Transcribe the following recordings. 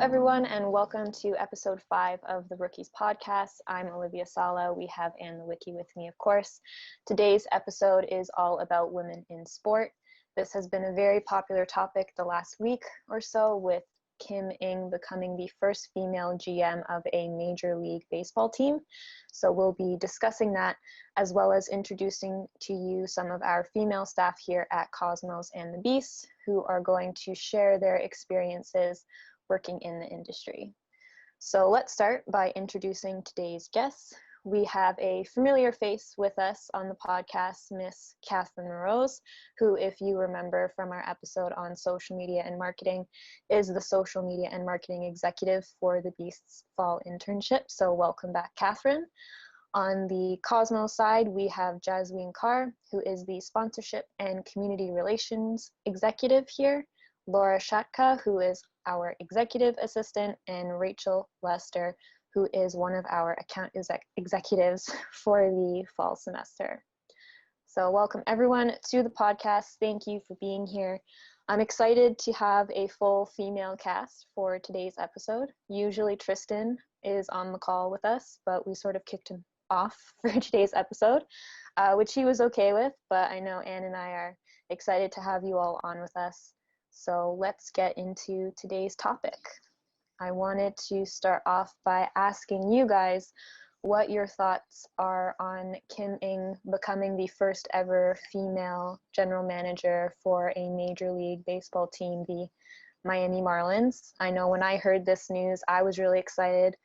everyone, and welcome to episode 5 of the Rookies podcast. I'm Olivia Sala. We have Anne Lewicki with me, of course. Today's episode is all about women in sport. This has been a very popular topic the last week or so, with Kim Ng becoming the first female GM of a Major League Baseball team. So we'll be discussing that, as well as introducing to you some of our female staff here at Cosmos and the Beast, who are going to share their experiences working in the industry. So let's start by introducing today's guests. We have a familiar face with us on the podcast, Miss Katherine Moroz, who, if you remember from our episode on social media and marketing, is the social media and marketing executive for the Beast's fall internship. So welcome back, Katherine. On the Cosmos side, we have Jasween Kaur, who is the sponsorship and community relations executive here, Laura Shatka, who is our executive assistant, and Rachel Lester, who is one of our account executives for the fall semester. So welcome everyone to the podcast. Thank you for being here. I'm excited to have a full female cast for today's episode. Usually Tristan is on the call with us, but we sort of kicked him off for today's episode, which he was okay with, but I know Anne and I are excited to have you all on with us. So let's get into today's topic. I wanted to start off by asking you guys what your thoughts are on Kim Ng becoming the first ever female general manager for a Major League Baseball team, the Miami Marlins. I know when I heard this news, I was really excited.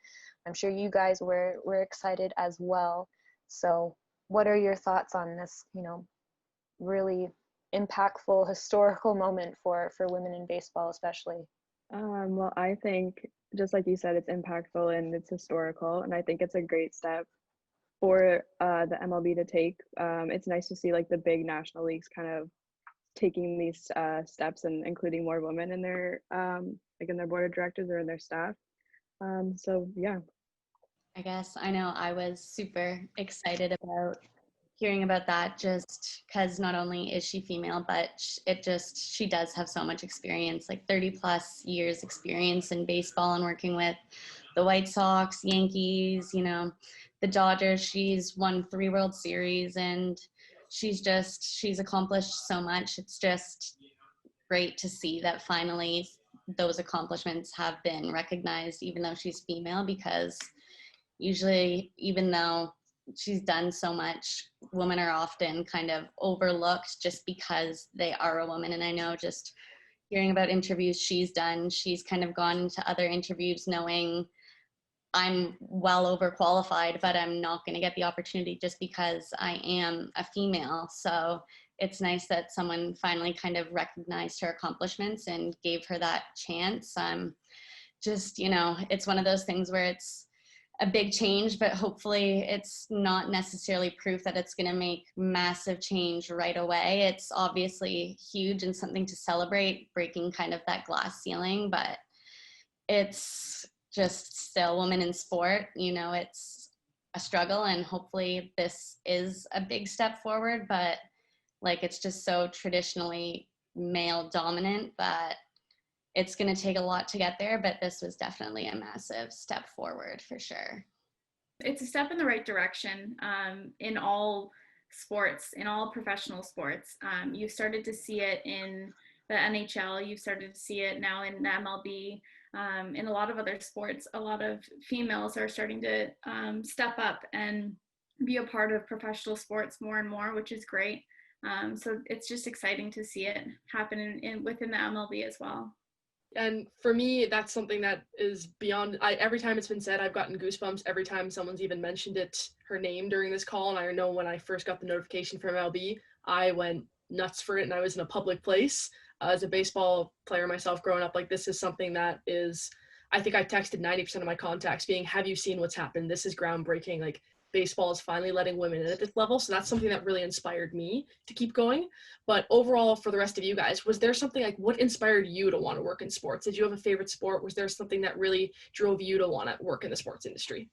I'm sure you guys were excited as well. So what are your thoughts on this, really impactful historical moment for women in baseball, especially? Well, I think, just like you said, it's impactful and it's historical, and I think it's a great step for the MLB to take. It's nice to see like the big national leagues kind of taking these steps and including more women in their in their board of directors or in their staff. So yeah. I guess I know I was super excited about hearing about that, just because not only is she female, but she does have so much experience, like 30 plus years experience in baseball and working with the White Sox, Yankees, the Dodgers. She's won 3 World Series, and she's accomplished so much. It's just great to see that finally those accomplishments have been recognized, even though she's female, because usually, even though she's done so much, women are often kind of overlooked just because they are a woman. And I know, just hearing about interviews she's done, she's kind of gone into other interviews knowing I'm well overqualified, but I'm not going to get the opportunity just because I am a female. So it's nice that someone finally kind of recognized her accomplishments and gave her that chance. It's one of those things where it's a big change, but hopefully it's not necessarily proof that it's going to make massive change right away. It's obviously huge and something to celebrate, breaking kind of that glass ceiling, but it's just still women in sport. It's a struggle, and hopefully this is a big step forward, but it's just so traditionally male dominant that it's going to take a lot to get there, but this was definitely a massive step forward for sure. It's a step in the right direction in all sports, in all professional sports. You started to see it in the NHL. You've started to see it now in the MLB. In a lot of other sports, a lot of females are starting to step up and be a part of professional sports more and more, which is great. So it's just exciting to see it happen within the MLB as well. And for me, that's something that is beyond, every time it's been said, I've gotten goosebumps every time someone's even mentioned her name during this call. And I know when I first got the notification from MLB, I went nuts for it, and I was in a public place. As a baseball player myself growing up, this is something that is, I think I texted 90% of my contacts being, have you seen what's happened? This is groundbreaking. Baseball is finally letting women in at this level. So that's something that really inspired me to keep going. But overall, for the rest of you guys, was there something what inspired you to want to work in sports? Did you have a favorite sport? Was there something that really drove you to want to work in the sports industry?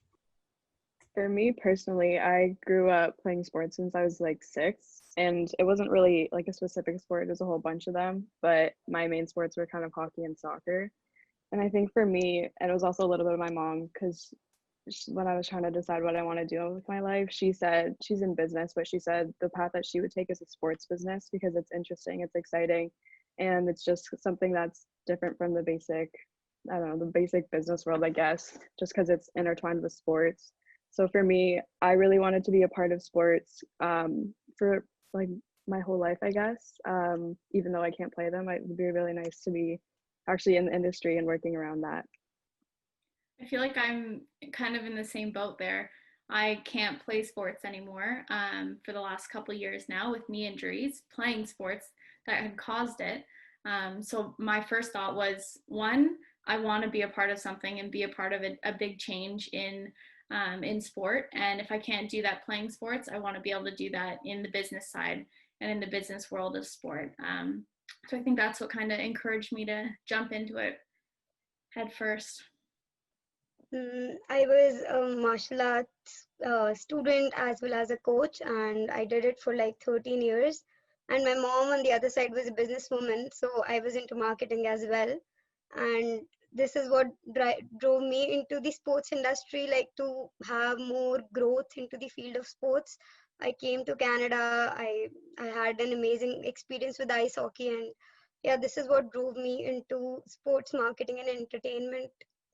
For me personally, I grew up playing sports since I was 6, and it wasn't really a specific sport. There's a whole bunch of them, but my main sports were kind of hockey and soccer. And I think for me, and it was also a little bit of my mom, because when I was trying to decide what I want to do with my life, she said she's in business, but she said the path that she would take is a sports business because it's interesting, it's exciting, and it's just something that's different from the basic, I don't know, the basic business world, I guess, just because it's intertwined with sports. So for me, I really wanted to be a part of sports for like my whole life, I guess. Even though I can't play them, it would be really nice to be actually in the industry and working around that. I feel like I'm kind of in the same boat there. I can't play sports anymore for the last couple of years now with knee injuries, playing sports that had caused it. So my first thought was, one, I want to be a part of something and be a part of a big change in sport. And if I can't do that playing sports, I want to be able to do that in the business side and in the business world of sport. So I think that's what kind of encouraged me to jump into it head first. I was a martial arts student as well as a coach, and I did it for like 13 years. And my mom on the other side was a businesswoman, so I was into marketing as well. And this is what drove me into the sports industry, like to have more growth into the field of sports. I came to Canada. I had an amazing experience with ice hockey, and yeah, this is what drove me into sports marketing and entertainment.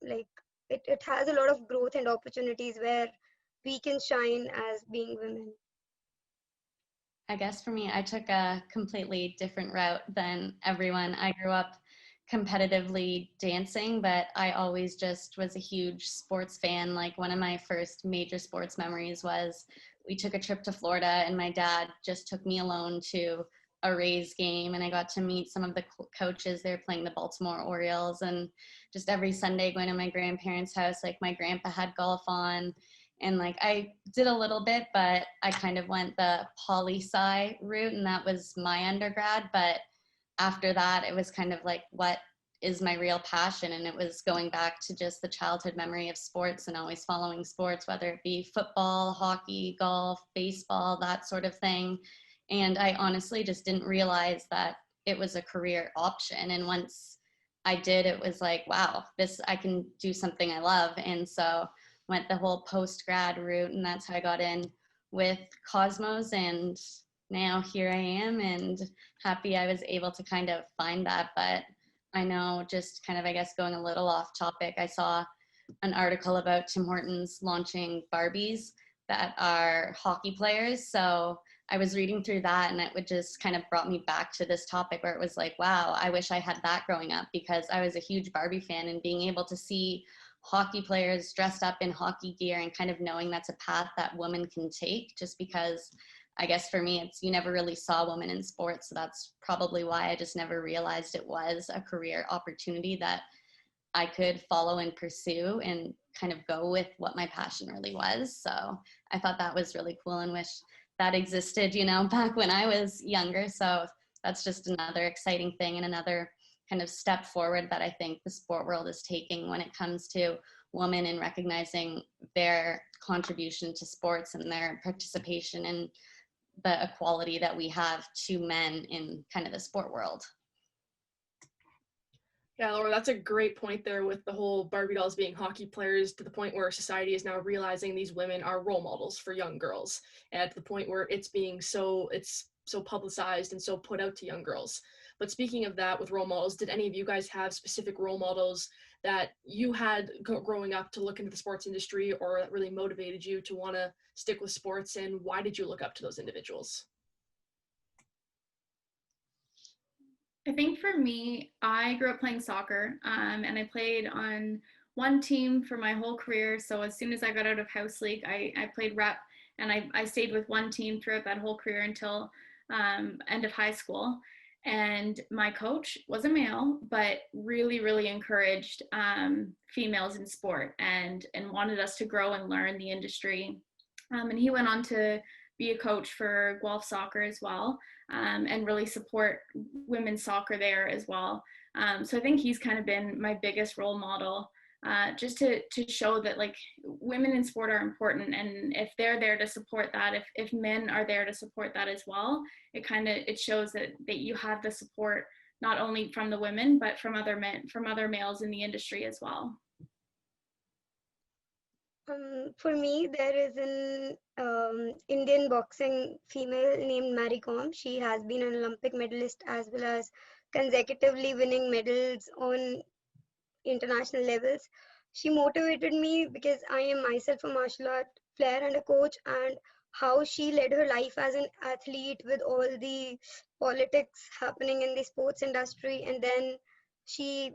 Like it has a lot of growth and opportunities where we can shine as being women. I guess for me, I took a completely different route than everyone. I grew up competitively dancing, but I always just was a huge sports fan. Like one of my first major sports memories was we took a trip to Florida and my dad just took me alone to a Rays game, and I got to meet some of the coaches. They were playing the Baltimore Orioles, and just every Sunday going to my grandparents' house, like my grandpa had golf on, and like I did a little bit, but I kind of went the poli-sci route, and that was my undergrad. But after that, it was kind of like, what is my real passion? And it was going back to just the childhood memory of sports and always following sports, whether it be football, hockey, golf, baseball, that sort of thing. And I honestly just didn't realize that it was a career option. And once I did, it was like, wow, I can do something I love. And so went the whole post-grad route, and that's how I got in with Cosmos. And now here I am, and happy I was able to kind of find that. But I know, just kind of, I guess, going a little off topic, I saw an article about Tim Hortons launching Barbies that are hockey players. So I was reading through that, and it would just kind of brought me back to this topic where it was like, wow, I wish I had that growing up, because I was a huge Barbie fan, and being able to see hockey players dressed up in hockey gear and kind of knowing that's a path that women can take, just because I guess for me, you never really saw women in sports. So that's probably why I just never realized it was a career opportunity that I could follow and pursue and kind of go with what my passion really was. So I thought that was really cool and wish that existed, back when I was younger. So that's just another exciting thing and another kind of step forward that I think the sport world is taking when it comes to women and recognizing their contribution to sports and their participation in the equality that we have to men in kind of the sport world. Yeah, Laura, that's a great point there with the whole Barbie dolls being hockey players, to the point where society is now realizing these women are role models for young girls, and to the point where it's so publicized and so put out to young girls. But speaking of that, with role models, did any of you guys have specific role models that you had growing up to look into the sports industry, or that really motivated you to want to stick with sports, and why did you look up to those individuals? I think for me, I grew up playing soccer, and I played on one team for my whole career. So as soon as I got out of house league, I played rep, and I stayed with one team throughout that whole career until end of high school. And my coach was a male, but really, really encouraged females in sport and wanted us to grow and learn the industry. And he went on to be a coach for Guelph soccer as well, and really support women's soccer there as well. So I think he's kind of been my biggest role model, just to show that like women in sport are important, and if they're there to support that, if men are there to support that as well, it shows that you have the support not only from the women, but from other men, from other males in the industry as well? For me, there is an Indian boxing female named Mary Kom. She has been an Olympic medalist as well as consecutively winning medals on international levels. She motivated me because I am myself a martial art player and a coach, and how she led her life as an athlete with all the politics happening in the sports industry, and then she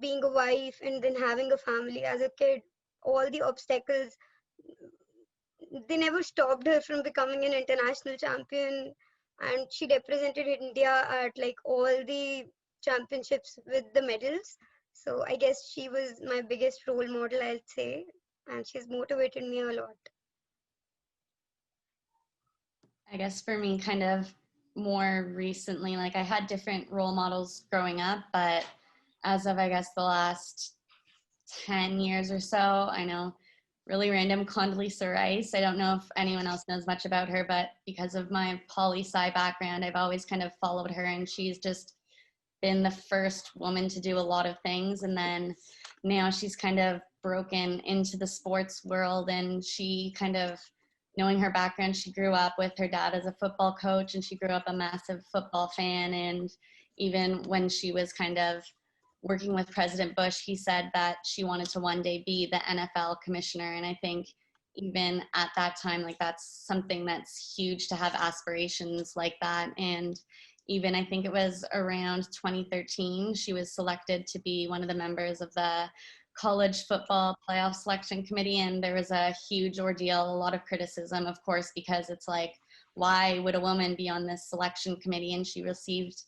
being a wife and then having a family as a kid, all the obstacles, they never stopped her from becoming an international champion, and she represented India at like all the championships with the medals. So I guess she was my biggest role model, I'll say, and she's motivated me a lot. I guess for me, kind of more recently, like I had different role models growing up, but as of, I guess, the last 10 years or so, I know really random Condoleezza Rice. I don't know if anyone else knows much about her, but because of my poli-sci background, I've always kind of followed her, and she's just been the first woman to do a lot of things. And then now she's kind of broken into the sports world, and she kind of, knowing her background, she grew up with her dad as a football coach, and she grew up a massive football fan. And even when she was kind of working with President Bush, he said that she wanted to one day be the NFL commissioner. And I think even at that time, like that's something that's huge to have aspirations like that. And even I think it was around 2013, she was selected to be one of the members of the college football playoff selection committee. And there was a huge ordeal, a lot of criticism, of course, because it's like, why would a woman be on this selection committee? And she received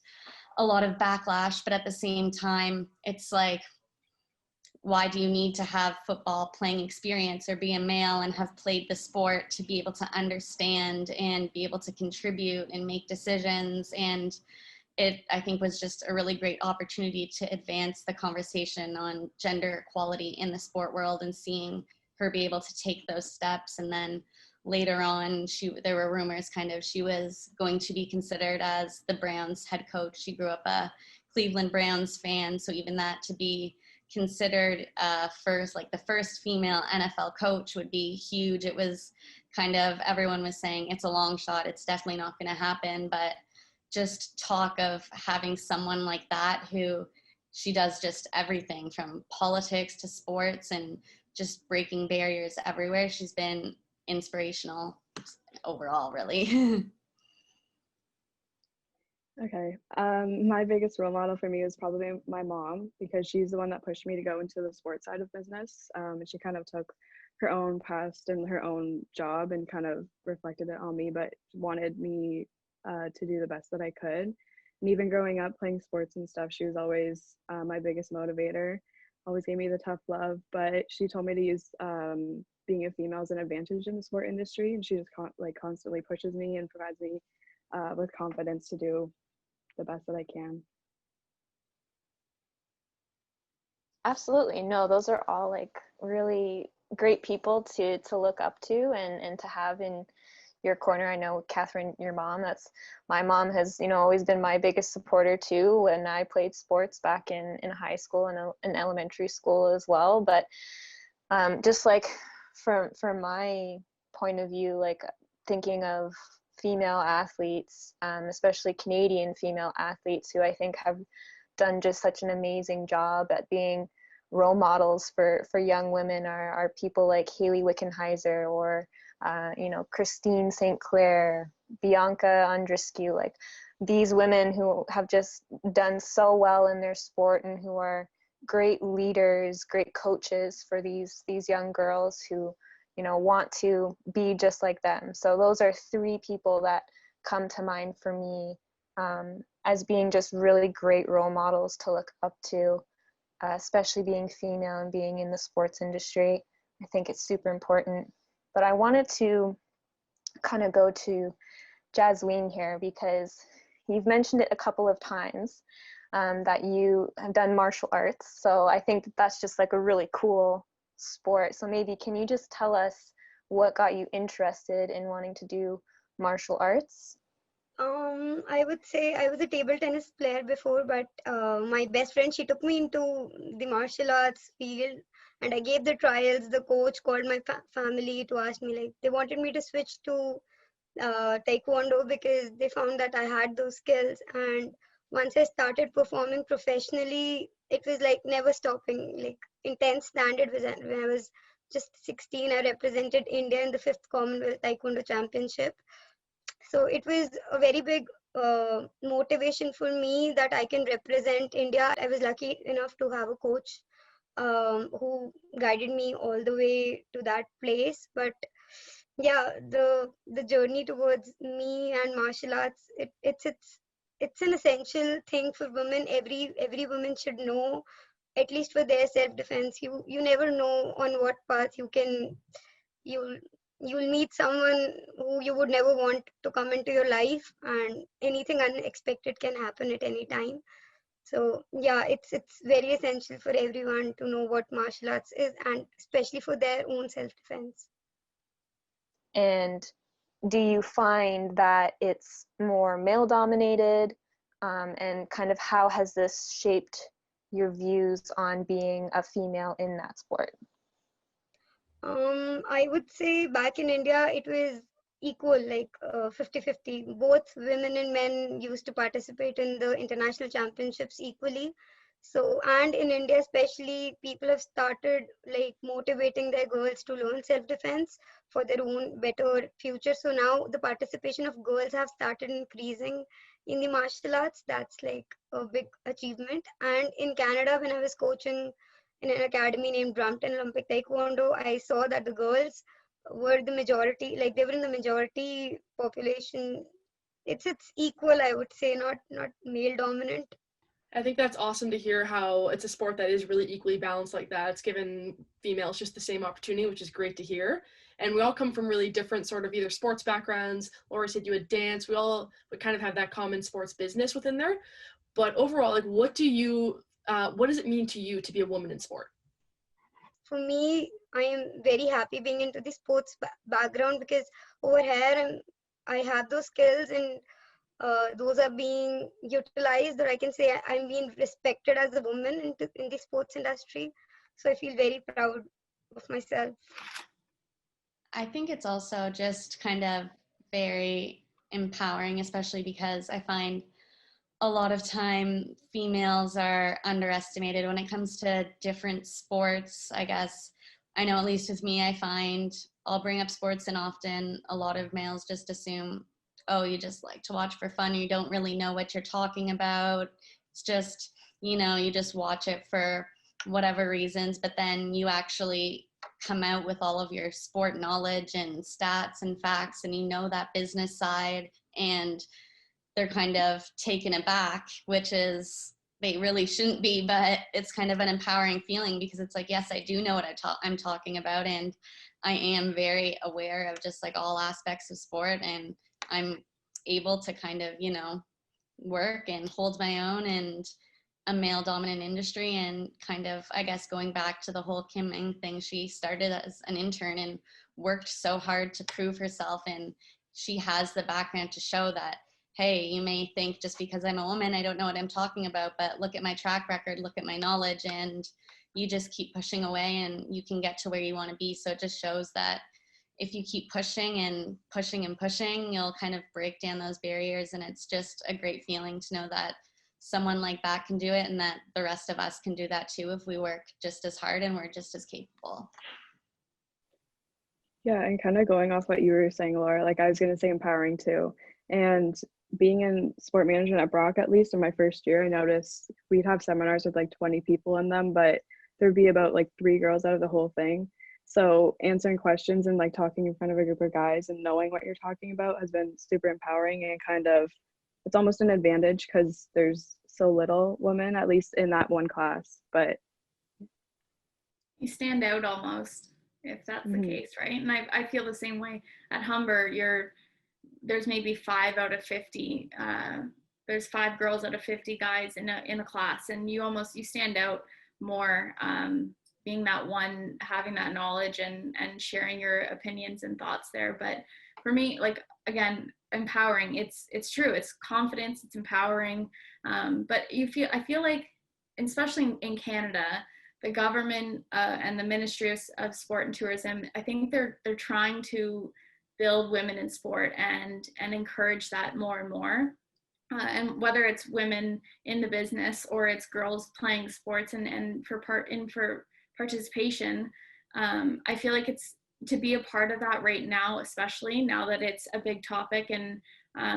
a lot of backlash, but at the same time, it's like, why do you need to have football playing experience or be a male and have played the sport to be able to understand and be able to contribute and make decisions? And it, I think, was just a really great opportunity to advance the conversation on gender equality in the sport world, and seeing her be able to take those steps. And then later on, there were rumors kind of she was going to be considered as the Browns head coach. She grew up a Cleveland Browns fan, so even that, to be considered the first female NFL coach, would be huge. It was kind of, everyone was saying it's a long shot, it's definitely not going to happen, but just talk of having someone like that, who she does just everything from politics to sports and just breaking barriers everywhere. She's been inspirational overall, really. Okay. My biggest role model for me was probably my mom, because she's the one that pushed me to go into the sports side of business. And she kind of took her own past and her own job and kind of reflected it on me, but wanted me to do the best that I could. And even growing up playing sports and stuff, she was always my biggest motivator, always gave me the tough love. But she told me to use being a female as an advantage in the sport industry, and she just constantly pushes me and provides me with confidence to do the best that I can. Absolutely. No, those are all like really great people to look up to and to have in your corner. I know Katherine, your mom, my mom has, always been my biggest supporter too when I played sports back in high school and in elementary school as well. But just like from my point of view, like thinking of female athletes, especially Canadian female athletes, who I think have done just such an amazing job at being role models for young women, are people like Haley Wickenheiser or Christine St. Clair, Bianca Andreescu, like these women who have just done so well in their sport and who are great leaders, great coaches for these young girls who want to be just like them. So those are three people that come to mind for me as being just really great role models to look up to, especially being female and being in the sports industry. I think it's super important. But I wanted to kind of go to Jasween here, because you've mentioned it a couple of times that you have done martial arts. So I think that's just like a really cool sport. So maybe can you just tell us what got you interested in wanting to do martial arts? I would say I was a table tennis player before, but my best friend, she took me into the martial arts field, and I gave the trials. The coach called my family to ask me, like, they wanted me to switch to taekwondo because they found that I had those skills. And once I started performing professionally, it was like never stopping, like intense standard. When I was just 16, I represented India in the 5th Commonwealth Taekwondo Championship. So it was a very big motivation for me that I can represent India. I was lucky enough to have a coach who guided me all the way to that place. But yeah, the journey towards me and martial arts, it's an essential thing for women. Every woman should know, at least for their self defense. You never know on what path you'll you'll meet someone who you would never want to come into your life, and anything unexpected can happen at any time. So yeah, it's very essential for everyone to know what martial arts is, and especially for their own self defense. And do you find that it's more male dominated? And kind of how has this shaped your views on being a female in that sport? I would say back in India, it was equal, like 50-50. Both women and men used to participate in the international championships equally. So, and in India especially, people have started like motivating their girls to learn self-defense for their own better future. So now the participation of girls have started increasing in the martial arts. That's like a big achievement. And in Canada, when I was coaching in an academy named Brampton Olympic Taekwondo, I saw that the girls were the majority, like they were in the majority population. It's equal, I would say, not male dominant. I think that's awesome to hear how it's a sport that is really equally balanced like that. It's given females just the same opportunity, which is great to hear. And we all come from really different sort of either sports backgrounds. Laura said you had dance. We all would kind of have that common sports business within there. But overall, like, what does it mean to you to be a woman in sport? For me, I am very happy being into the sports background, because over here I have those skills, and those are being utilized, or I can say I'm being respected as a woman in the sports industry. So I feel very proud of myself. I think it's also just kind of very empowering, especially because I find a lot of time females are underestimated when it comes to different sports. I guess I know, at least with me, I find I'll bring up sports, and often a lot of males just assume, oh, you just like to watch for fun, you don't really know what you're talking about. It's just, you just watch it for whatever reasons, but then you actually come out with all of your sport knowledge and stats and facts, and you know that business side, and they're kind of taken aback, which is, they really shouldn't be, but it's kind of an empowering feeling, because it's like, yes, I do know what I'm talking about, and I am very aware of just like all aspects of sport, and I'm able to kind of, work and hold my own in a male dominant industry. And kind of, I guess, going back to the whole Kim Eng thing, she started as an intern and worked so hard to prove herself, and she has the background to show that, hey, you may think just because I'm a woman, I don't know what I'm talking about, but look at my track record, look at my knowledge, and you just keep pushing away and you can get to where you want to be. So it just shows that if you keep pushing and pushing and pushing, you'll kind of break down those barriers. And it's just a great feeling to know that someone like that can do it, and that the rest of us can do that too if we work just as hard and we're just as capable. Yeah, and kind of going off what you were saying, Laura, like I was going to say empowering too. And being in sport management at Brock, at least in my first year, I noticed we'd have seminars with like 20 people in them, but there'd be about like 3 girls out of the whole thing. So answering questions and like talking in front of a group of guys and knowing what you're talking about has been super empowering, and kind of, it's almost an advantage because there's so little women, at least in that one class. But you stand out almost, if that's the case, right? And I feel the same way at Humber. There's maybe 5 out of 50. There's 5 girls out of 50 guys in a class, and you stand out more, being that one, having that knowledge and sharing your opinions and thoughts there. But for me, like, again, empowering, it's true, it's confidence, it's empowering. But I feel like, especially in Canada, the government and the Ministry of Sport and Tourism, I think they're trying to build women in sport and encourage that more and more. And whether it's women in the business or it's girls playing sports and for participation, I feel like it's to be a part of that right now, especially now that it's a big topic and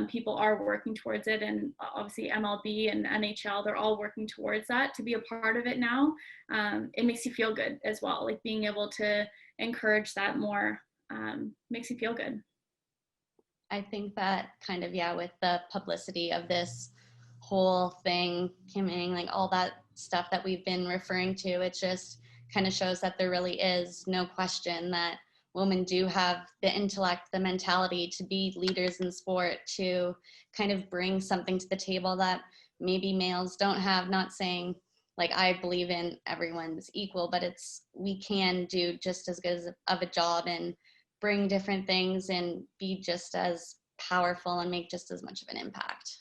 people are working towards it, and obviously MLB and NHL, they're all working towards that. To be a part of it now, it makes you feel good as well. Like being able to encourage that more makes you feel good. I think that kind of, yeah, with the publicity of this whole thing, Kimming, like all that stuff that we've been referring to, it just kind of shows that there really is no question that women do have the intellect, the mentality to be leaders in sport, to kind of bring something to the table that maybe males don't have. Not saying, like, I believe in everyone's equal, but we can do just as good of a job and bring different things and be just as powerful and make just as much of an impact.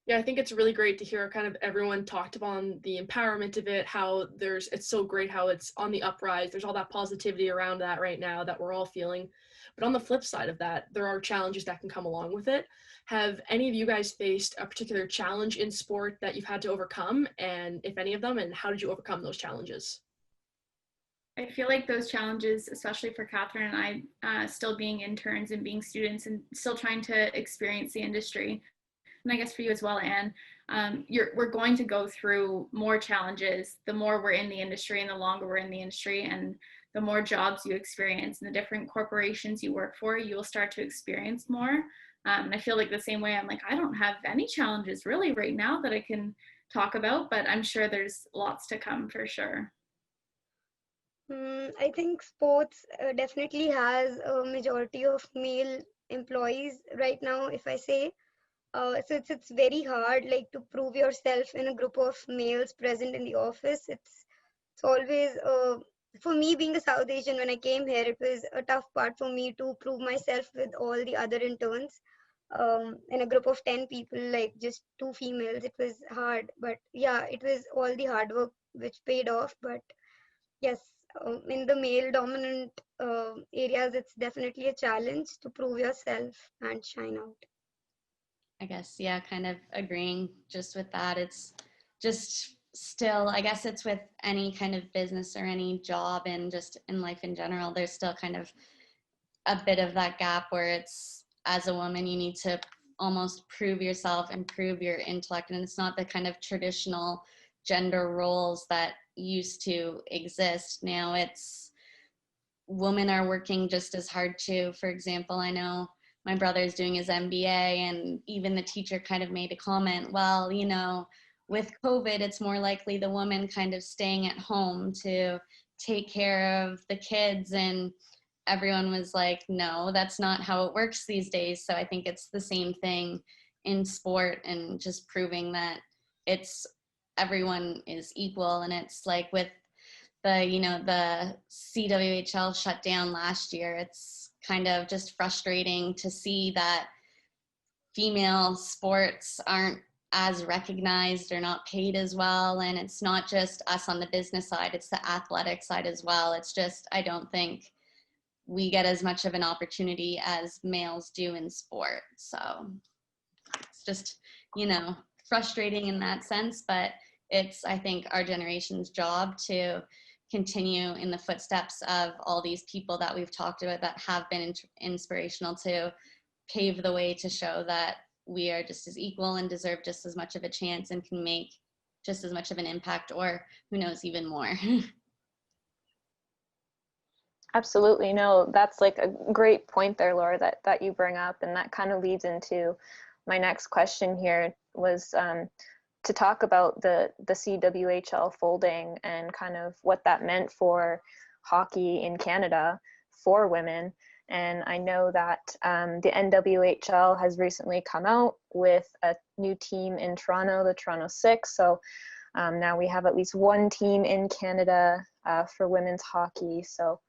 Yeah, I think it's really great to hear kind of everyone talked about the empowerment of it, how it's so great how it's on the uprise. There's all that positivity around that right now that we're all feeling. But on the flip side of that, there are challenges that can come along with it. Have any of you guys faced a particular challenge in sport that you've had to overcome? And if any of them, and how did you overcome those challenges? I feel like those challenges, especially for Katherine and I, still being interns and being students and still trying to experience the industry, and I guess for you as well, Anne, we're going to go through more challenges the more we're in the industry and the longer we're in the industry, and the more jobs you experience and the different corporations you work for, you'll start to experience more. And I feel like the same way, I'm like, I don't have any challenges really right now that I can talk about, but I'm sure there's lots to come for sure. I think sports definitely has a majority of male employees right now, if I say. So it's very hard, like, to prove yourself in a group of males present in the office. It's always for me, being a South Asian, when I came here, it was a tough part for me to prove myself with all the other interns. In a group of 10 people, like just 2 females, it was hard. But yeah, it was all the hard work which paid off. But yes, in the male dominant areas, it's definitely a challenge to prove yourself and shine out. I guess, yeah, kind of agreeing just with that. It's just still, I guess it's with any kind of business or any job and just in life in general, there's still kind of a bit of that gap where it's, as a woman, you need to almost prove yourself and prove your intellect. And it's not the kind of traditional gender roles that used to exist. Now it's women are working just as hard too. For example, I know my brother's doing his MBA, and even the teacher kind of made a comment, well, you know, with COVID, it's more likely the woman kind of staying at home to take care of the kids. And everyone was like, no, that's not how it works these days. So I think it's the same thing in sport, and just proving that everyone is equal. And it's like with the CWHL shut down last year, it's kind of just frustrating to see that female sports aren't as recognized or not paid as well. And it's not just us on the business side, it's the athletic side as well. It's just, I don't think we get as much of an opportunity as males do in sport. So it's just, frustrating in that sense, but it's, I think, our generation's job to continue in the footsteps of all these people that we've talked about that have been inspirational, to pave the way to show that we are just as equal and deserve just as much of a chance and can make just as much of an impact, or who knows, even more. Absolutely. No, that's like a great point there, Laura, that you bring up. And that kind of leads into my next question here, was to talk about the CWHL folding and kind of what that meant for hockey in Canada for women. And I know that the NWHL has recently come out with a new team in Toronto, the Toronto Six. So now we have at least one team in Canada for women's hockey. So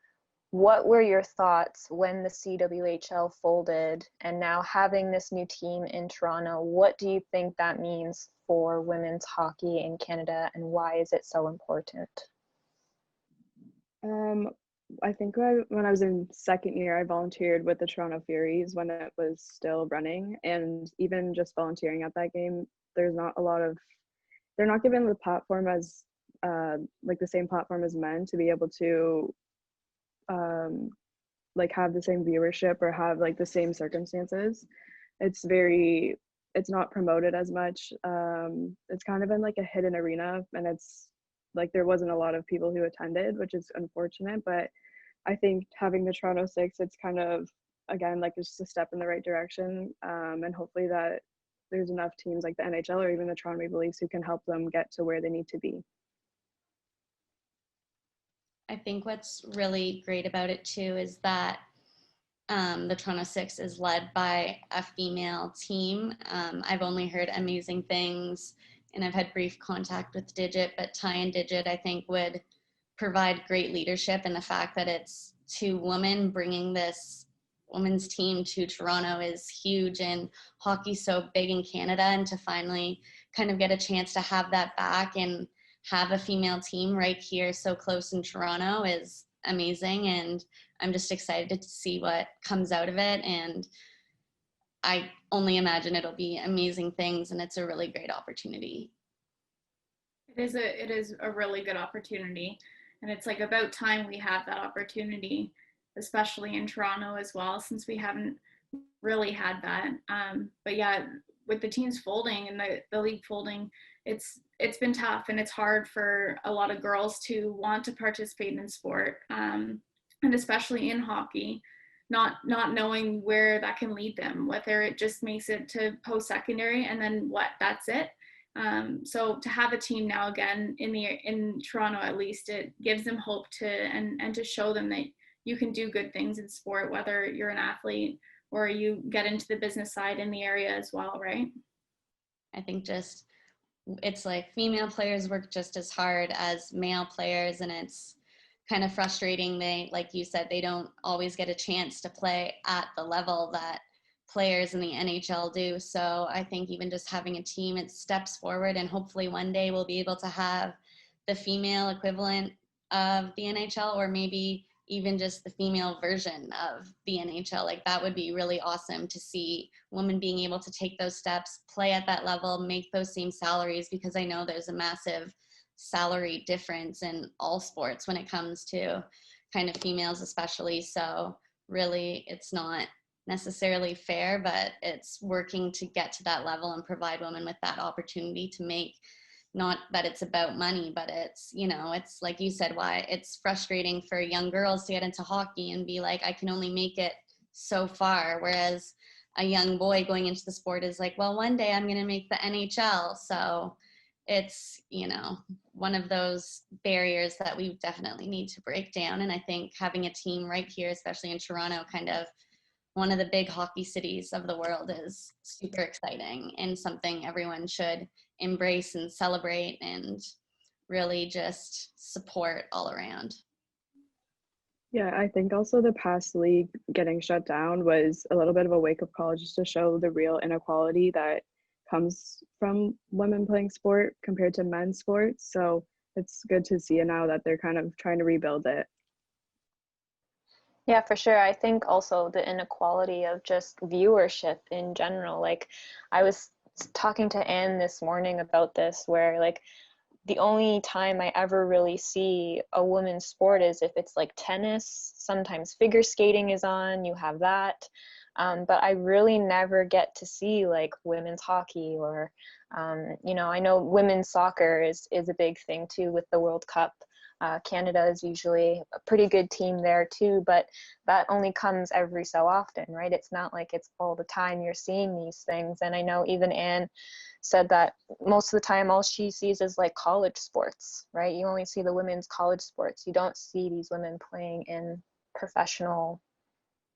what were your thoughts when the CWHL folded, and now having this new team in Toronto? What do you think that means for women's hockey in Canada, and why is it so important? I think when I was in second year, I volunteered with the Toronto Furies when it was still running, and even just volunteering at that game, they're not given the platform as like the same platform as men to be able to like have the same viewership or have like the same circumstances. It's not promoted as much. It's kind of in like a hidden arena, and it's like there wasn't a lot of people who attended, which is unfortunate. But I think having the Toronto Six, it's kind of, again, like just a step in the right direction, and hopefully that there's enough teams like the NHL or even the Toronto Maple Leafs who can help them get to where they need to be. I think what's really great about it too is that the Toronto Six is led by a female team. I've only heard amazing things, and I've had brief contact with Digit, but Ty and Digit, I think, would provide great leadership, and the fact that it's two women bringing this women's team to Toronto is huge, and hockey's so big in Canada, and to finally kind of get a chance to have that back and have a female team right here so close in Toronto is amazing, and I'm just excited to see what comes out of it, and I only imagine it'll be amazing things, and it's a really great opportunity. It is a really good opportunity, and it's like about time we have that opportunity, especially in Toronto as well, since we haven't really had that. But yeah, with the teams folding and the league folding, it's been tough, and it's hard for a lot of girls to want to participate in sport, and especially in hockey, not knowing where that can lead them, whether it just makes it to post-secondary and then that's it. So to have a team now again in Toronto, at least, it gives them hope and to show them that you can do good things in sport, whether you're an athlete or you get into the business side in the area as well, right? I think just it's like female players work just as hard as male players, and it's kind of frustrating. They, like you said, they don't always get a chance to play at the level that players in the NHL do. So I think even just having a team, it steps forward, and hopefully one day we'll be able to have the female equivalent of the NHL, or maybe even just the female version of the NHL. Like, that would be really awesome to see women being able to take those steps, play at that level, make those same salaries, because I know there's a massive salary difference in all sports when it comes to kind of females especially. So really, it's not necessarily fair, but it's working to get to that level and provide women with that opportunity to make, not that it's about money, but it's, you know, it's like you said, why it's frustrating for young girls to get into hockey and be like, I can only make it so far, whereas a young boy going into the sport is like, well, one day I'm going to make the NHL. So it's, you know, one of those barriers that we definitely need to break down. And I think having a team right here, especially in Toronto, kind of one of the big hockey cities of the world, is super exciting and something everyone should embrace and celebrate and really just support all around. Yeah, I think also the past league getting shut down was a little bit of a wake-up call, just to show the real inequality that comes from women playing sport compared to men's sports. So it's good to see now that they're kind of trying to rebuild it. Yeah, for sure. I think also the inequality of just viewership in general. Like, I was talking to Anne this morning about this, where like the only time I ever really see a women's sport is if it's like tennis. Sometimes figure skating is on, you have that. But I really never get to see like women's hockey or, you know, I know women's soccer is a big thing too with the World Cup. Canada is usually a pretty good team there too, but that only comes every so often, right? It's not like it's all the time you're seeing these things. And I know even Anne said that most of the time all she sees is like college sports, right? You only see the women's college sports. You don't see these women playing in professional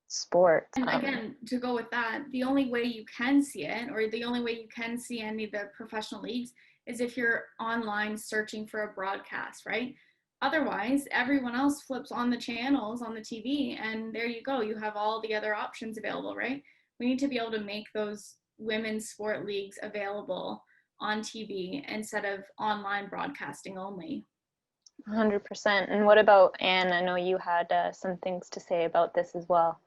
sport. And again, to go with that, the only way you can see it, or the only way you can see any of the professional leagues, is if you're online searching for a broadcast, right? Otherwise, everyone else flips on the channels on the TV, and there you go. You have all the other options available, right? We need to be able to make those women's sport leagues available on TV instead of online broadcasting only. 100%. And what about Anne? I know you had some things to say about this as well.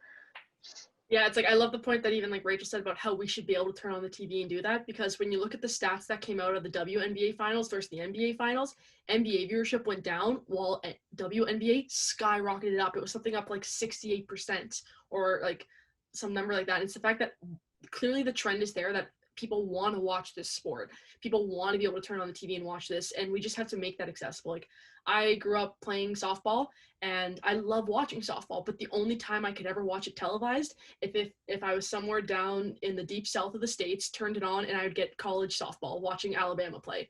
Yeah, it's like I love the point that even like Rachel said about how we should be able to turn on the TV and do that, because when you look at the stats that came out of the WNBA finals versus the NBA finals, NBA viewership went down while WNBA skyrocketed up. It was something up like 68% or like some number like that. And it's the fact that clearly the trend is there that people want to watch this sport. People want to be able to turn on the TV and watch this, and we just have to make that accessible. Like I grew up playing softball and I love watching softball, but the only time I could ever watch it televised if I was somewhere down in the deep south of the States, turned it on, and I would get college softball watching Alabama play.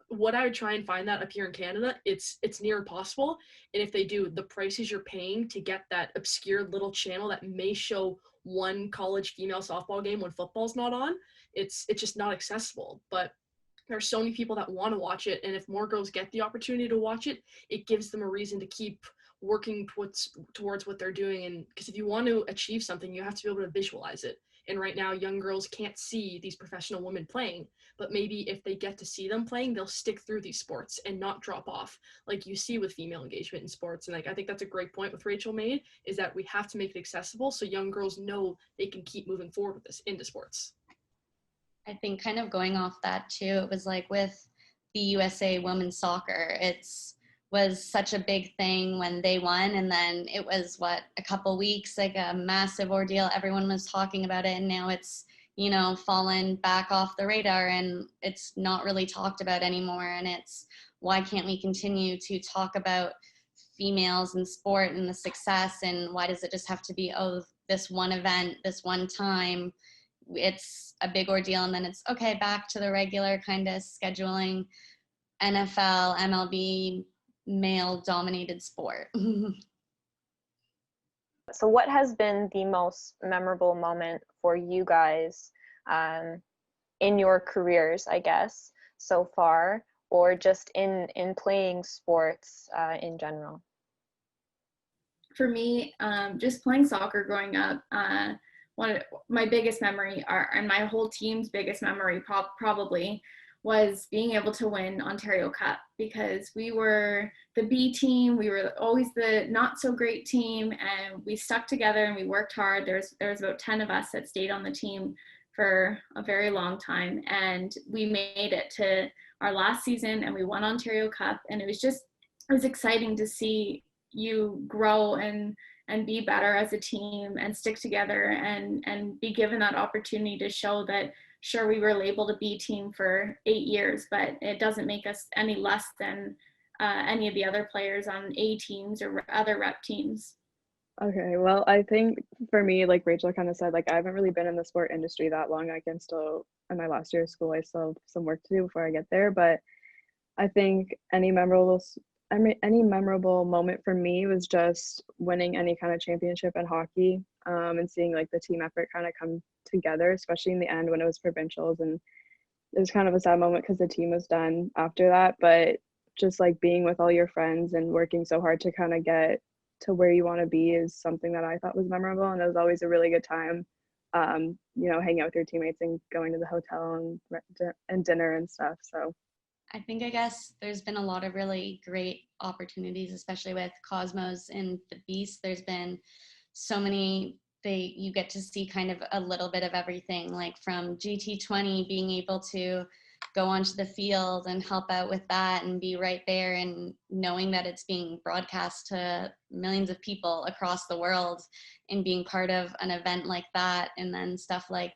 What I would try and find that up here in Canada, it's near impossible. And if they do, the prices you're paying to get that obscure little channel that may show one college female softball game when football's not on, it's just not accessible. But there's so many people that want to watch it, and if more girls get the opportunity to watch it, it gives them a reason to keep working towards what they're doing. And because if you want to achieve something, you have to be able to visualize it. And right now, young girls can't see these professional women playing, but maybe if they get to see them playing, they'll stick through these sports and not drop off like you see with female engagement in sports. And like I think that's a great point with Rachel made, is that we have to make it accessible so young girls know they can keep moving forward with this into sports. I think kind of going off that too, it was like with the USA women's soccer, was such a big thing when they won, and then it was a couple weeks, like a massive ordeal. Everyone was talking about it, and now it's, you know, fallen back off the radar and it's not really talked about anymore. And it's, why can't we continue to talk about females in sport and the success, and why does it just have to be, oh, this one event, this one time? It's a big ordeal, and then it's okay, back to the regular kind of scheduling NFL, MLB, male dominated sport. So what has been the most memorable moment for you guys in your careers, I guess, so far, or just in playing sports in general? For me, just playing soccer growing up, my biggest memory, and my whole team's biggest memory probably, was being able to win Ontario Cup, because we were the B team. We were always the not so great team, and we stuck together and we worked hard. There was about 10 of us that stayed on the team for a very long time, and we made it to our last season and we won Ontario Cup. And it was exciting to see you grow and be better as a team and stick together and be given that opportunity to show that, sure, we were labeled a B team for 8 years, but it doesn't make us any less than any of the other players on A teams or other rep teams. Okay, well, I think for me, like Rachel kind of said, like I haven't really been in the sport industry that long. I can still, in my last year of school, I still have some work to do before I get there. But I think any memorable moment for me was just winning any kind of championship in hockey, and seeing like the team effort kind of come together, especially in the end when it was provincials. And it was kind of a sad moment because the team was done after that, but just like being with all your friends and working so hard to kind of get to where you want to be is something that I thought was memorable. And it was always a really good time, you know, hanging out with your teammates and going to the hotel and dinner and stuff. So I guess there's been a lot of really great opportunities, especially with Cosmos and the Beast. There's been so many, you get to see kind of a little bit of everything, like from GT20, being able to go onto the field and help out with that and be right there, and knowing that it's being broadcast to millions of people across the world, and being part of an event like that. And then stuff like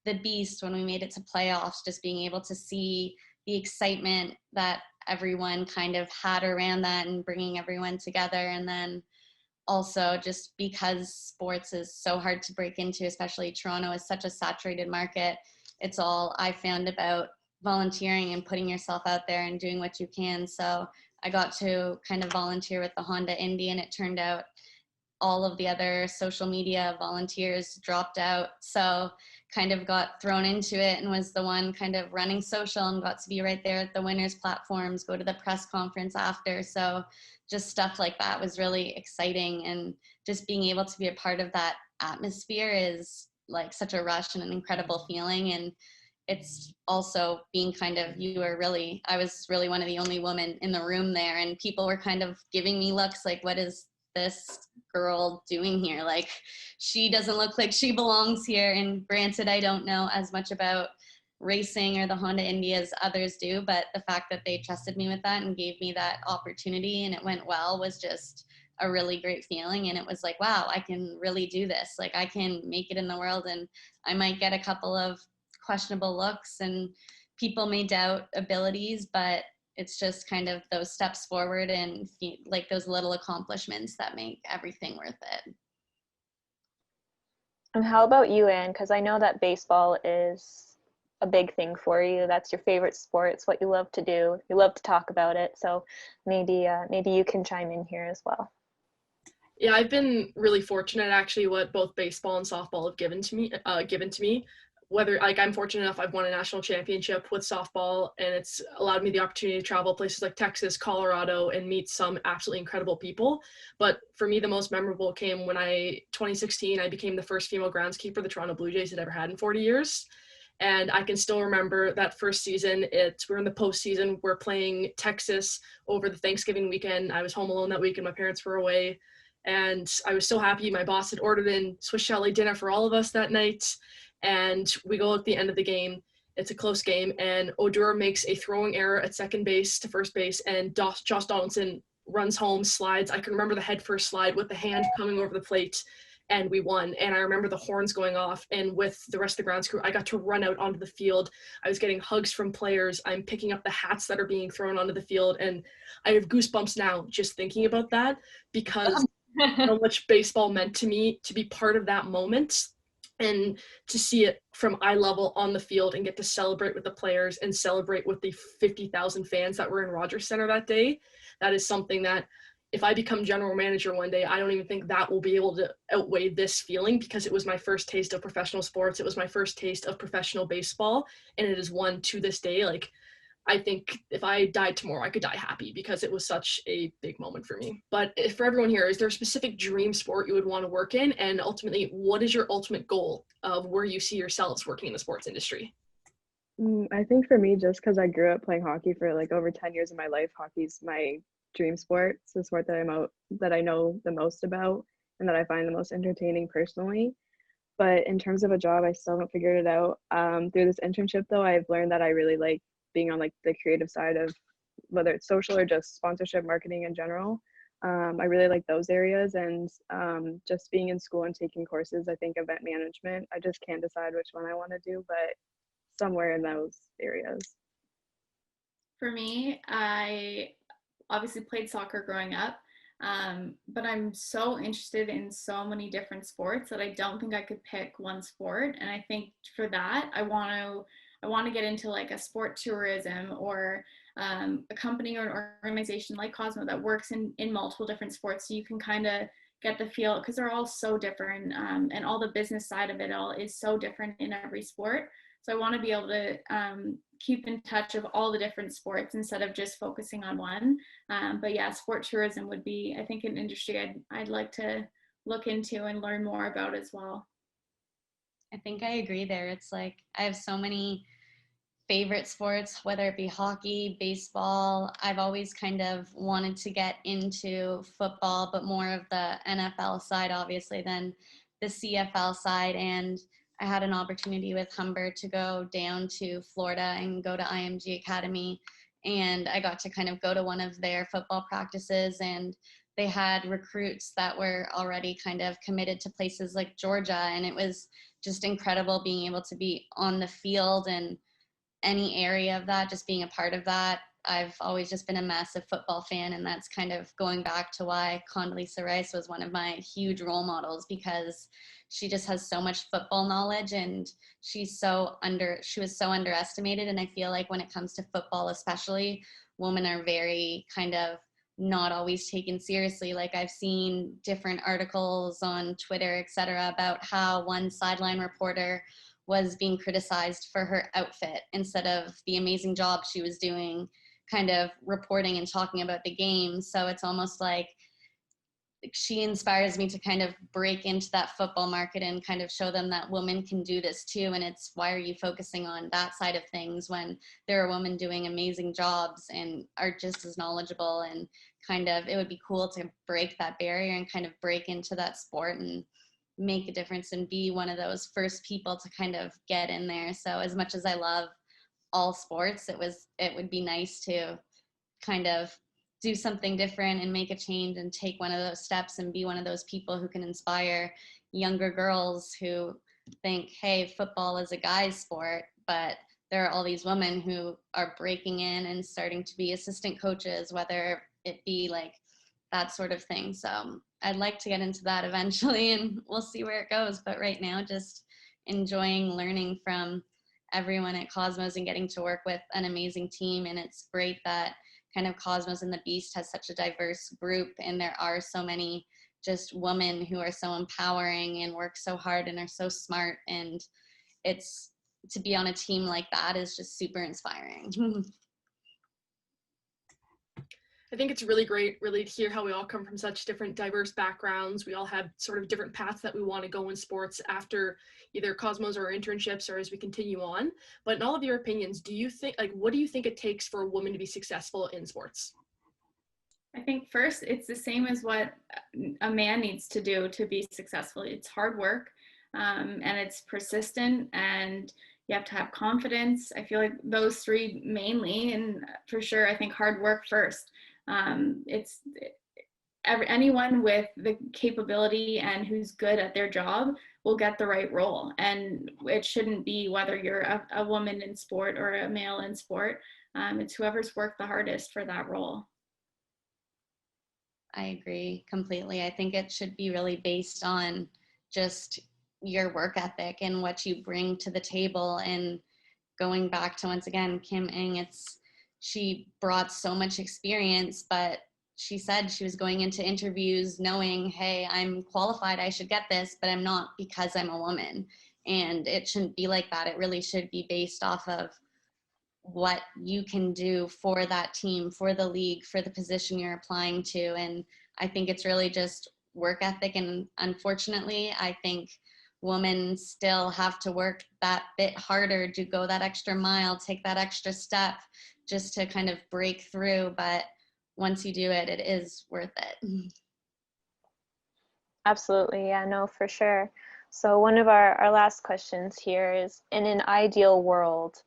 the Beast, when we made it to playoffs, just being able to see the excitement that everyone kind of had around that and bringing everyone together. And then also just because sports is so hard to break into, especially Toronto is such a saturated market, it's all I found about volunteering and putting yourself out there and doing what you can. So I got to kind of volunteer with the Honda Indy, and it turned out all of the other social media volunteers dropped out. So kind of got thrown into it and was the one kind of running social and got to be right there at the winners platforms, go to the press conference after. So just stuff like that was really exciting, and just being able to be a part of that atmosphere is like such a rush and an incredible feeling. And it's also being kind of, I was really one of the only women in the room there, and people were kind of giving me looks like, what is this girl doing here? Like, she doesn't look like she belongs here. And granted, I don't know as much about racing or the Honda Indy as others do, but the fact that they trusted me with that and gave me that opportunity and it went well was just a really great feeling. And it was like, wow, I can really do this. Like, I can make it in the world, and I might get a couple of questionable looks and people may doubt abilities, but it's just kind of those steps forward and like those little accomplishments that make everything worth it. And how about you, Anne? Because I know that baseball is a big thing for you. That's your favorite sport. It's what you love to do. You love to talk about it. So maybe you can chime in here as well. Yeah, I've been really fortunate, actually, what both baseball and softball have given to me. Whether, like, I'm fortunate enough, I've won a national championship with softball, and it's allowed me the opportunity to travel places like Texas, Colorado, and meet some absolutely incredible people. But for me, the most memorable came when 2016, I became the first female groundskeeper the Toronto Blue Jays had ever had in 40 years. And I can still remember that first season. We're in the postseason. We're playing Texas over the Thanksgiving weekend. I was home alone that week and my parents were away. And I was so happy. My boss had ordered in Swiss chalet dinner for all of us that night. And we go at the end of the game. It's a close game. And Odor makes a throwing error at second base to first base. And Josh Donaldson runs home, slides. I can remember the head first slide with the hand coming over the plate. And we won. And I remember the horns going off. And with the rest of the grounds crew, I got to run out onto the field. I was getting hugs from players. I'm picking up the hats that are being thrown onto the field. And I have goosebumps now just thinking about that, because how much baseball meant to me to be part of that moment and to see it from eye level on the field and get to celebrate with the players and celebrate with the 50,000 fans that were in Rogers Center that day. That is something that if I become general manager one day, I don't even think that will be able to outweigh this feeling, because it was my first taste of professional sports. It was my first taste of professional baseball, and it is one to this day. Like, I think if I died tomorrow, I could die happy, because it was such a big moment for me. But for everyone here, is there a specific dream sport you would want to work in? And ultimately, what is your ultimate goal of where you see yourselves working in the sports industry? I think for me, just because I grew up playing hockey for like over 10 years of my life, hockey's my dream sport. It's the sport that I know the most about and that I find the most entertaining personally. But in terms of a job, I still haven't figured it out. Through this internship, though, I've learned that I really like being on like the creative side of whether it's social or just sponsorship marketing in general. I really like those areas, and just being in school and taking courses, I think event management, I just can't decide which one I want to do, but somewhere in those areas. For me, I obviously played soccer growing up, but I'm so interested in so many different sports that I don't think I could pick one sport. And I think for that, I want to get into like a sport tourism or a company or an organization like Cosmo that works in multiple different sports, so you can kind of get the feel, because they're all so different, and all the business side of it all is so different in every sport. So I want to be able to keep in touch of all the different sports instead of just focusing on one. But yeah, sport tourism would be, I think, an industry I'd like to look into and learn more about as well. I think I agree there. It's like I have so many favorite sports, whether it be hockey, baseball. I've always kind of wanted to get into football, but more of the NFL side, obviously, than the CFL side. And I had an opportunity with Humber to go down to Florida and go to IMG Academy. And I got to kind of go to one of their football practices, and they had recruits that were already kind of committed to places like Georgia. And it was just incredible being able to be on the field and any area of that, just being a part of that. I've always just been a massive football fan, and that's kind of going back to why Condoleezza Rice was one of my huge role models, because she just has so much football knowledge, and she was so underestimated. And I feel like when it comes to football especially, women are very kind of not always taken seriously. Like, I've seen different articles on Twitter, etc., about how one sideline reporter was being criticized for her outfit instead of the amazing job she was doing kind of reporting and talking about the game. So it's almost like she inspires me to kind of break into that football market and kind of show them that women can do this too. And it's, why are you focusing on that side of things when there are women doing amazing jobs and are just as knowledgeable? And kind of, it would be cool to break that barrier and kind of break into that sport and make a difference and be one of those first people to kind of get in there. So as much as I love all sports, it would be nice to kind of do something different and make a change and take one of those steps and be one of those people who can inspire younger girls who think, hey, football is a guy's sport, but there are all these women who are breaking in and starting to be assistant coaches, whether it be like that sort of thing. So I'd like to get into that eventually, and we'll see where it goes. But right now, just enjoying learning from everyone at Cosmos and getting to work with an amazing team. And it's great that kind of Cosmos and the Beast has such a diverse group, and there are so many just women who are so empowering and work so hard and are so smart, and it's, to be on a team like that is just super inspiring. I think it's really great really to hear how we all come from such different diverse backgrounds. We all have sort of different paths that we want to go in sports after either Cosmos or internships or as we continue on. But in all of your opinions, do you think, like, what do you think it takes for a woman to be successful in sports? I think first, it's the same as what a man needs to do to be successful. It's hard work, and it's persistent, and you have to have confidence. I feel like those three mainly, and for sure, I think hard work first. Anyone with the capability and who's good at their job will get the right role, and it shouldn't be whether you're a woman in sport or a male in sport. It's whoever's worked the hardest for that role. I agree completely. I think it should be really based on just your work ethic and what you bring to the table. And going back to, once again, Kim Ng, she brought so much experience, but she said she was going into interviews knowing, hey, I'm qualified, I should get this, but I'm not because I'm a woman. And it shouldn't be like that. It really should be based off of what you can do for that team, for the league, for the position you're applying to. And I think it's really just work ethic. And unfortunately, I think women still have to work that bit harder to go that extra mile, take that extra step just to kind of break through. But once you do it, it is worth it. Absolutely. Yeah, no, for sure. So one of our last questions here is, in an ideal world,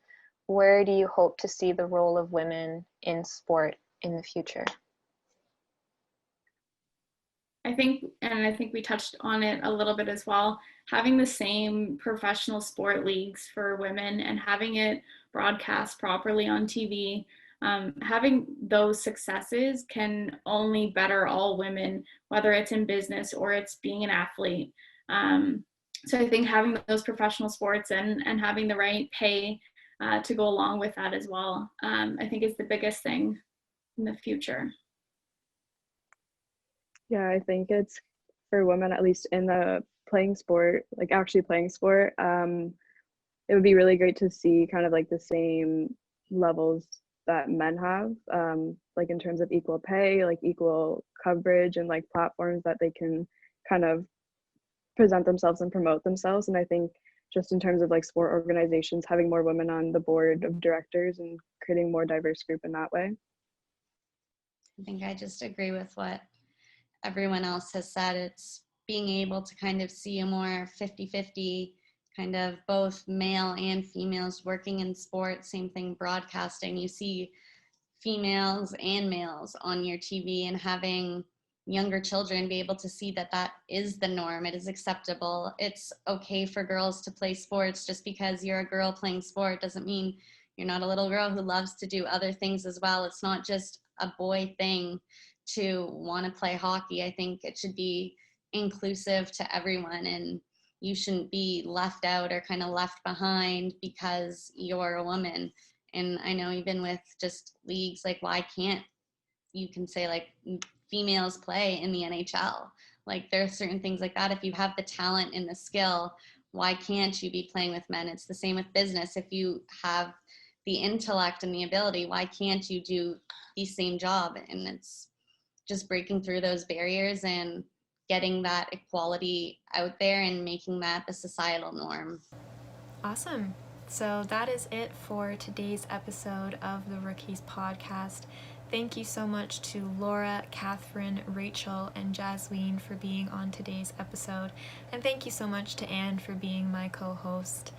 where do you hope to see the role of women in sport in the future? I think we touched on it a little bit as well, having the same professional sport leagues for women and having it broadcast properly on TV, having those successes can only better all women, whether it's in business or it's being an athlete. So I think having those professional sports and having the right pay to go along with that as well, I think is the biggest thing in the future. Yeah, I think it's, for women, at least in the playing sport, like actually playing sport, it would be really great to see kind of like the same levels that men have, like in terms of equal pay, like equal coverage, and like platforms that they can kind of present themselves and promote themselves. And I think just in terms of like sport organizations, having more women on the board of directors and creating more diverse group in that way. I think I just agree with what everyone else has said. It's being able to kind of see a more 50-50 kind of both male and females working in sports. Same thing broadcasting. You see females and males on your TV, and having younger children be able to see that that is the norm. It is acceptable. It's okay for girls to play sports. Just because you're a girl playing sport doesn't mean you're not a little girl who loves to do other things as well. It's not just a boy thing to want to play hockey. I think it should be inclusive to everyone, and you shouldn't be left out or kind of left behind because you're a woman. And I know even with just leagues, like, why can't you can say like females play in the NHL? Like, there are certain things like that. If you have the talent and the skill, why can't you be playing with men? It's the same with business. If you have the intellect and the ability, why can't you do the same job? And it's just breaking through those barriers and getting that equality out there and making that the societal norm. Awesome. So that is it for today's episode of the Rookies podcast. Thank you so much to Laura, Katherine, Rachel, and Jasween for being on today's episode. And thank you so much to Anne for being my co-host.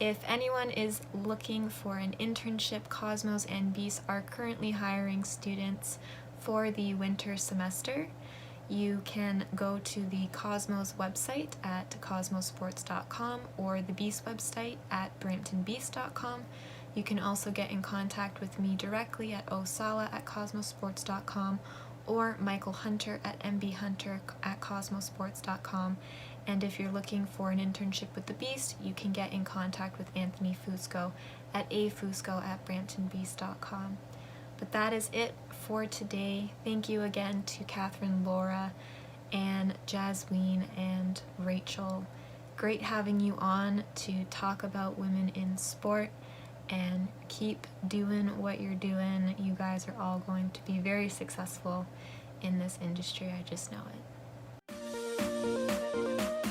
If anyone is looking for an internship, Cosmos and Beast are currently hiring students for the winter semester. You can go to the Cosmos website at cosmosports.com or the Beast website at bramptonbeast.com. You can also get in contact with me directly at Sala at cosmosports.com or Michael Hunter at mbhunter at cosmosports.com. And if you're looking for an internship with the Beast, you can get in contact with Anthony Fusco at afusco at bramptonbeast.com. But that is it for today. Thank you again to Katherine, Laura, and Jasween, and Rachel. Great having you on to talk about women in sport, and keep doing what you're doing. You guys are all going to be very successful in this industry. I just know it.